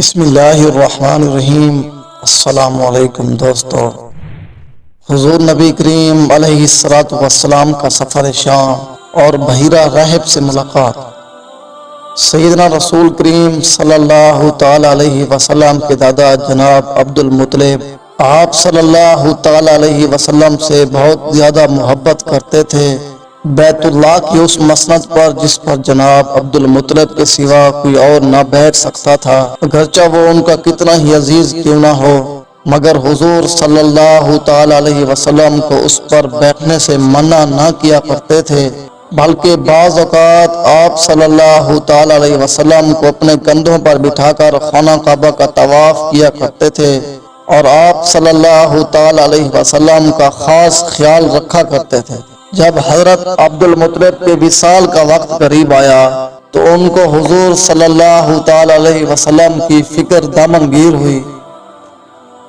بسم اللہ الرحمن الرحیم۔ السلام علیکم دوستو۔ حضور نبی کریم علیہ الصلوۃ والسلام کا سفر شام اور بحیرہ رحب سے ملاقات۔ سیدنا رسول کریم صلی اللہ تعالی علیہ وسلم کے دادا جناب عبد المطلب آپ صلی اللہ تعالی علیہ وسلم سے بہت زیادہ محبت کرتے تھے۔ بیت اللہ کی اس مسند پر جس پر جناب عبد المطلب کے سوا کوئی اور نہ بیٹھ سکتا تھا، اگرچہ وہ ان کا کتنا ہی عزیز کیوں نہ ہو، مگر حضور صلی اللہ تعالی علیہ وسلم کو اس پر بیٹھنے سے منع نہ کیا کرتے تھے، بلکہ بعض اوقات آپ صلی اللہ تعالی علیہ وسلم کو اپنے کندھوں پر بٹھا کر خانہ کعبہ کا طواف کیا کرتے تھے، اور آپ صلی اللہ تعالی علیہ وسلم کا خاص خیال رکھا کرتے تھے۔ جب حضرت عبد المطلب کے وصال کا وقت قریب آیا تو ان کو حضور صلی اللہ تعالی علیہ وسلم کی فکر دامن گیر ہوئی۔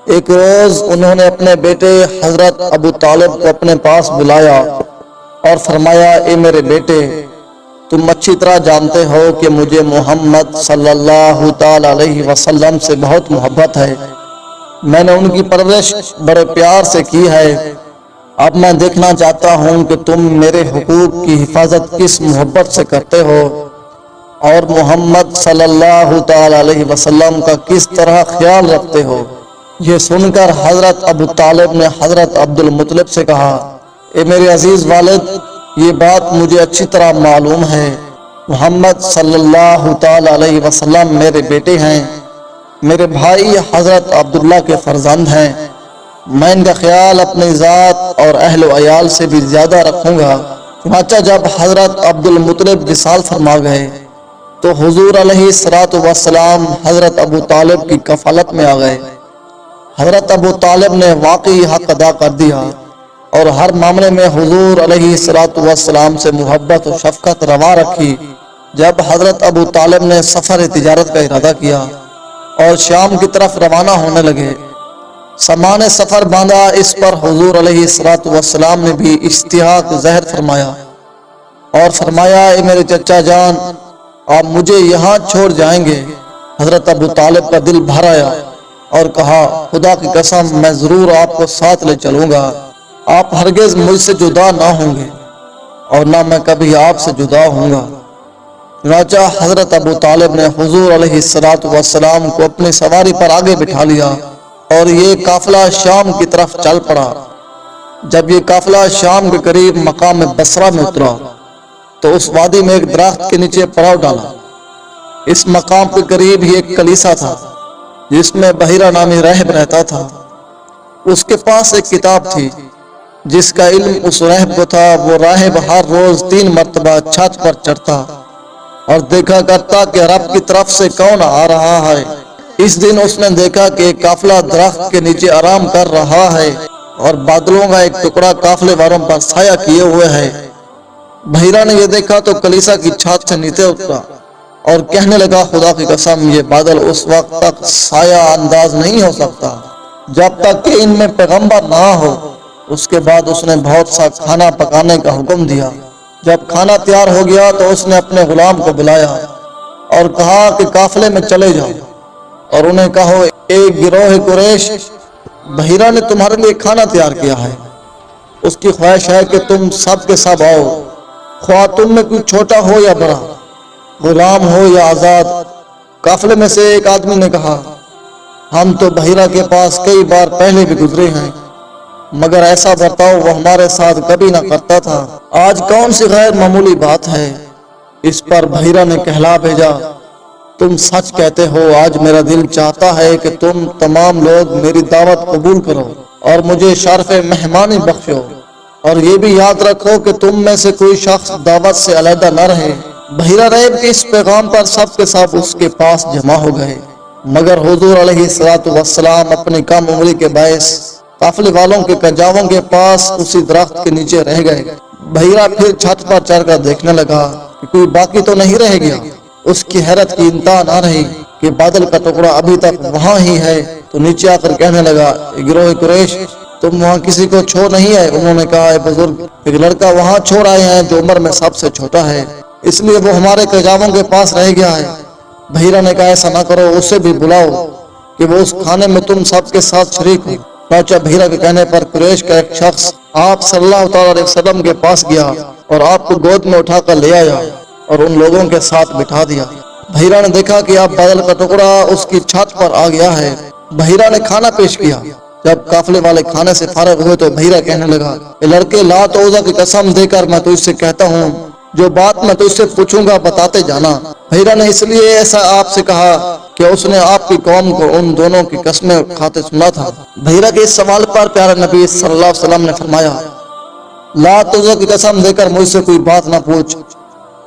ایک روز انہوں نے اپنے بیٹے حضرت ابو طالب کو اپنے پاس بلایا اور فرمایا، اے میرے بیٹے، تم اچھی طرح جانتے ہو کہ مجھے محمد صلی اللہ تعالی علیہ وسلم سے بہت محبت ہے۔ میں نے ان کی پرورش بڑے پیار سے کی ہے۔ اب میں دیکھنا چاہتا ہوں کہ تم میرے حقوق کی حفاظت کس محبت سے کرتے ہو اور محمد صلی اللہ تعالی علیہ وسلم کا کس طرح خیال رکھتے ہو۔ یہ سن کر حضرت ابو طالب نے حضرت عبد المطلب سے کہا، اے میرے عزیز والد، یہ بات مجھے اچھی طرح معلوم ہے۔ محمد صلی اللہ تعالی علیہ وسلم میرے بیٹے ہیں، میرے بھائی حضرت عبداللہ کے فرزند ہیں۔ میں ان کا خیال اپنی ذات اور اہل و عیال سے بھی زیادہ رکھوں گا۔ چنانچہ جب حضرت عبد المطلب وصال فرما گئے تو حضور علیہ الصلوۃ والسلام حضرت ابو طالب کی کفالت میں آ گئے۔ حضرت ابو طالب نے واقعی حق ادا کر دیا اور ہر معاملے میں حضور علیہ الصلوۃ والسلام سے محبت و شفقت روا رکھی۔ جب حضرت ابو طالب نے سفر تجارت کا ارادہ کیا اور شام کی طرف روانہ ہونے لگے، سامان سفر باندھا، اس پر حضور علیہ الصلوۃ والسلام نے بھی اشتیاق ظاہر فرمایا اور فرمایا، اے میرے چچا جان، آپ مجھے یہاں چھوڑ جائیں گے؟ حضرت ابو طالب کا دل بھر آیا اور کہا، خدا کی قسم، میں ضرور آپ کو ساتھ لے چلوں گا۔ آپ ہرگز مجھ سے جدا نہ ہوں گے اور نہ میں کبھی آپ سے جدا ہوں گا۔ چنانچہ حضرت ابو طالب نے حضور علیہ الصلوۃ والسلام کو اپنی سواری پر آگے بٹھا لیا اور یہ قافلہ شام کی طرف چل پڑا۔ جب یہ قافلہ شام کے قریب مقام بصرہ میں اترا تو اس وادی میں ایک درخت کے نیچے پڑاؤ ڈالا۔ اس مقام کے قریب ہی ایک کلیسا تھا جس میں بحیرہ نامی راہب رہتا تھا۔ اس کے پاس ایک کتاب تھی جس کا علم اس راہب کو تھا۔ وہ راہب ہر روز 3 مرتبہ چھت پر چڑھتا اور دیکھا کرتا کہ رب کی طرف سے کون آ رہا ہے۔ اس دن اس نے دیکھا کہ ایک قافلہ درخت کے نیچے آرام کر رہا ہے اور بادلوں کا ایک ٹکڑا قافلے والوں پر سایہ کیے ہوئے ہے۔ بحیرہ نے یہ دیکھا تو کلیسا کی چھت سے نیچے اترا اور کہنے لگا، خدا کی قسم، یہ بادل اس وقت تک سایہ انداز نہیں ہو سکتا جب تک کہ ان میں پیغمبر نہ ہو۔ اس کے بعد اس نے بہت سا کھانا پکانے کا حکم دیا۔ جب کھانا تیار ہو گیا تو اس نے اپنے غلام کو بلایا اور کہا کہ قافلے میں چلے جاؤ اور انہیں کہو، اے گروہ قریش، بحیرہ نے تمہارے لیے کھانا تیار کیا ہے۔ اس کی خواہش ہے کہ تم سب کے سب آؤ، خواہ تم میں کوئی چھوٹا ہو یا بڑا، غلام ہو یا آزاد۔ قافلے میں سے ایک آدمی نے کہا، ہم تو بحیرہ کے پاس کئی بار پہلے بھی گزرے ہیں، مگر ایسا برتاؤ وہ ہمارے ساتھ کبھی نہ کرتا تھا۔ آج کون سی غیر معمولی بات ہے؟ اس پر بحیرہ نے کہلا بھیجا، تم سچ کہتے ہو، آج میرا دل چاہتا ہے کہ تم تمام لوگ میری دعوت قبول کرو اور مجھے شرف مہمانی بخشو، اور یہ بھی یاد رکھو کہ تم میں سے کوئی شخص دعوت سے علیحدہ نہ رہے۔ بحیرہ راہب کے اس پیغام پر سب کے سب اس کے پاس جمع ہو گئے، مگر حضور علیہ الصلوۃ والسلام اپنی کم عمری کے باعث قافلے والوں کے کنجاووں کے پاس اسی درخت کے نیچے رہ گئے۔ بحیرہ پھر چھت پر چڑھ کر دیکھنے لگا کہ کوئی باقی تو نہیں رہ گیا۔ اس کی حیرت کی انتہا نہ رہی کہ بادل کا ٹکڑا ابھی تک وہاں ہی ہے، تو نیچے آ کر کہنے لگا، گروہ قریش، تم وہاں کسی کو چھوڑ نہیں آئے؟ انہوں نے کہا، اے بزرگ، ایک لڑکا وہاں چھوڑ آئے ہیں جو عمر میں سب سے چھوٹا ہے، اس لیے وہ ہمارے کنجاووں کے پاس رہ گیا ہے۔ بحیرہ نے کہا ایسا نہ کرو، اسے بھی بلاؤ کہ وہ اس کھانے میں تم سب کے ساتھ شریک ہو۔ چنانچہ بحیرہ کے کہنے پر قریش کا ایک شخص آپ صلی اللہ تعالیٰ علیہ وسلم کے پاس گیا اور آپ کو گود میں اٹھا کر لے آیا اور ان لوگوں کے ساتھ بٹھا دیا۔ بحیرہ نے دیکھا کہ آپ بادل کا ٹکڑا اس کی چھت پر آ گیا ہے۔ بحیرہ نے کھانا پیش کیا۔ جب قافلے والے کھانے سے فارغ ہوئے تو بحیرہ کہنے لگا، اے لڑکے، لات و عزا کی قسم دے کر میں تجھ سے کہتا ہوں، جو بات میں تجھ سے پوچھوں گا بتاتے جانا۔ بحیرہ نے اس لیے ایسا آپ سے کہا کہ اس نے آپ کی قوم کو ان دونوں کی قسمیں کھاتے سنا تھا۔ بحیرہ کے اس سوال پر پیارے نبی صلی اللہ علیہ وسلم نے فرمایا، لات و عزا کی قسم دے کر مجھ سے کوئی بات نہ پوچھ،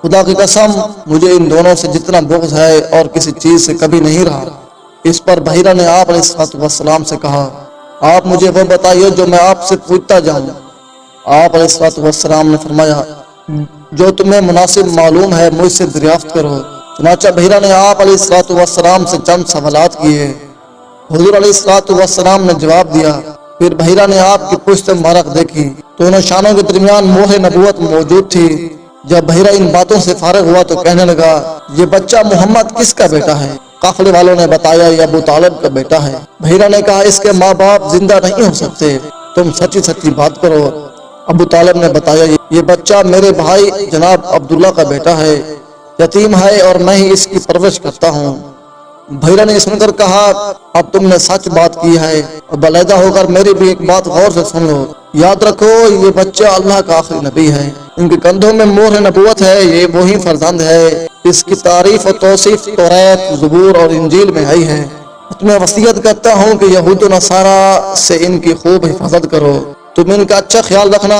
خدا کی قسم مجھے ان دونوں سے جتنا بغض ہے اور کسی چیز سے کبھی نہیں رہا۔ اس پر بحیرہ نے آپ علیہ السلام سے کہا، آپ مجھے وہ بتائیے جو میں آپ سے پوچھتا جاؤں۔ آپ علیہ السلام نے فرمایا، جو تمہیں مناسب معلوم ہے مجھ سے دریافت کرو۔ چنانچہ بحیرہ نے آپ علیہ السلام سے چند سوالات کیے۔ حضور علیہ السلام نے جواب دیا۔ پھر بحیرہ نے آپ کی پشت مبارک دیکھی تو ان شانوں کے درمیان مہر نبوت موجود تھی۔ جب بحیرہ ان باتوں سے فارغ ہوا تو کہنے لگا، یہ بچہ محمد کس کا بیٹا ہے؟ قافلے والوں نے بتایا، یہ ابو طالب کا بیٹا ہے۔ بحیرہ نے کہا، اس کے ماں باپ زندہ نہیں ہو سکتے، تم سچی سچی بات کرو۔ ابو طالب نے بتایا، یہ بچہ میرے بھائی جناب عبداللہ کا بیٹا ہے، یتیم ہے اور میں ہی اس کی پرورش کرتا ہوں۔ بحیرہ نے سن کر کہا، اب تم نے سچ بات کی ہے، اور بالیدہ ہو کر میری بھی ایک بات غور سے سن لو۔ یاد رکھو، یہ بچہ اللہ کا آخری نبی ہے، ان کے کندھوں میں مہر نبوت ہے، یہ وہی فرزند ہے، اس کی تعریف و توصیف توریت، زبور اور انجیل میں آئی ہے۔ تمہیں وصیت کرتا ہوں کہ یہود و نصارہ سے ان کی خوب حفاظت کرو، تم ان کا اچھا خیال رکھنا۔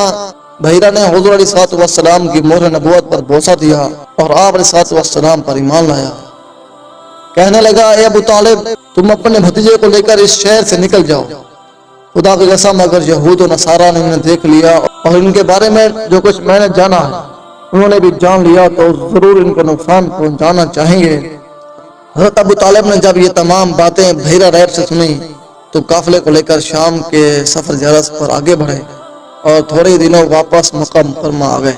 بحیرہ نے حضور علیہ السلام کی مہر نبوت پر بوسہ دیا اور آپ علیہ السلام پر ایمان لایا۔ کہنے لگا، اے ابو طالب، تم اپنے بھتیجے کو لے کر اس شہر سے نکل جاؤ۔ خدا کی قسم اگر یہود و نصارہ نے انہیں دیکھ لیا اور ان کے بارے میں جو کچھ میں نے جانا ہے انہوں نے بھی جان لیا تو ضرور ان کو نقصان پہنچانا چاہیں گے۔ حضرت ابو طالب نے جب یہ تمام باتیں بحیرہ ریب سے سنی تو قافلے کو لے کر شام کے سفر جرس پر آگے بڑھے اور تھوڑے دنوں واپس مکہ مکرمہ آ گئے۔